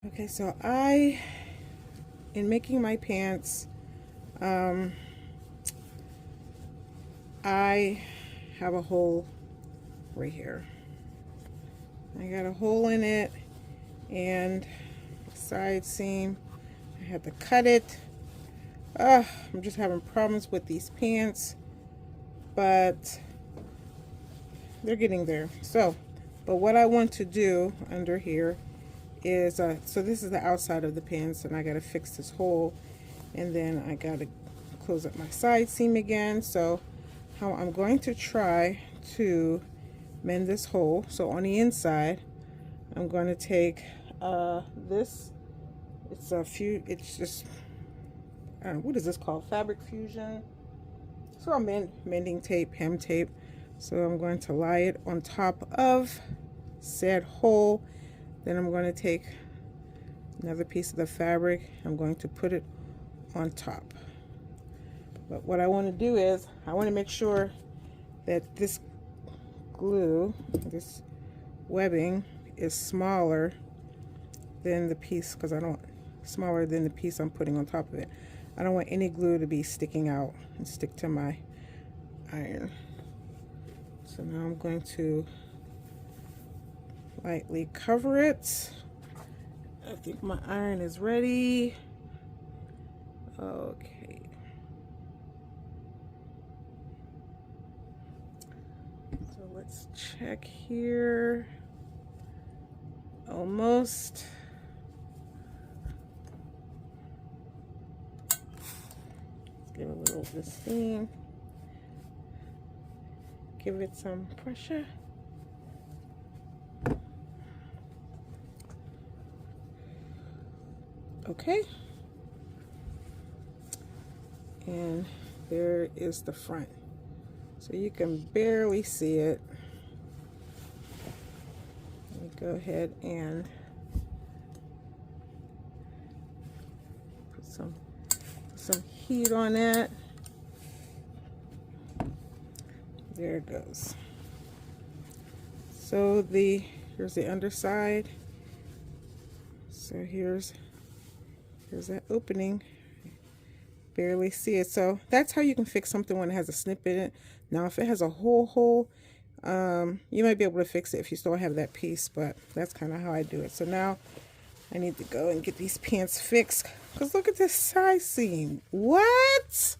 Okay, so in making my pants, I have a hole right here. I got a hole in it, and the side seam, I had to cut it. I'm just having problems with these pants, but they're getting there. So, but what I want to do under here is, so this is the outside of the pants, and I got to fix this hole, and then I got to close up my side seam again. So how I'm going to try to mend this hole, so on the inside I'm going to take this, it's just, I don't know, what is this called, fabric fusion. It's called mending tape, hem tape. So I'm going to lie it on top of said hole. Then I'm going to take another piece of the fabric, I'm going to put it on top. But what I want to do is, I want to make sure that this glue, this webbing, is smaller than the piece, because I don't, smaller than the piece I'm putting on top of it. I don't want any glue to be sticking out and stick to my iron. So now I'm going to lightly cover it. I think my iron is ready. Okay. So let's check here. Almost. Let's give it a little of this steam. Give it some pressure. Okay. And there is the front. So you can barely see it. Let me go ahead and put some heat on that. There it goes. So here's the underside. So here's that opening. Barely see it. So that's how you can fix something when it has a snip in it. Now if it has a whole hole, you might be able to fix it if you still have that piece, but that's kind of how I do it. So now I need to go and get these pants fixed, because look at this side seam. What?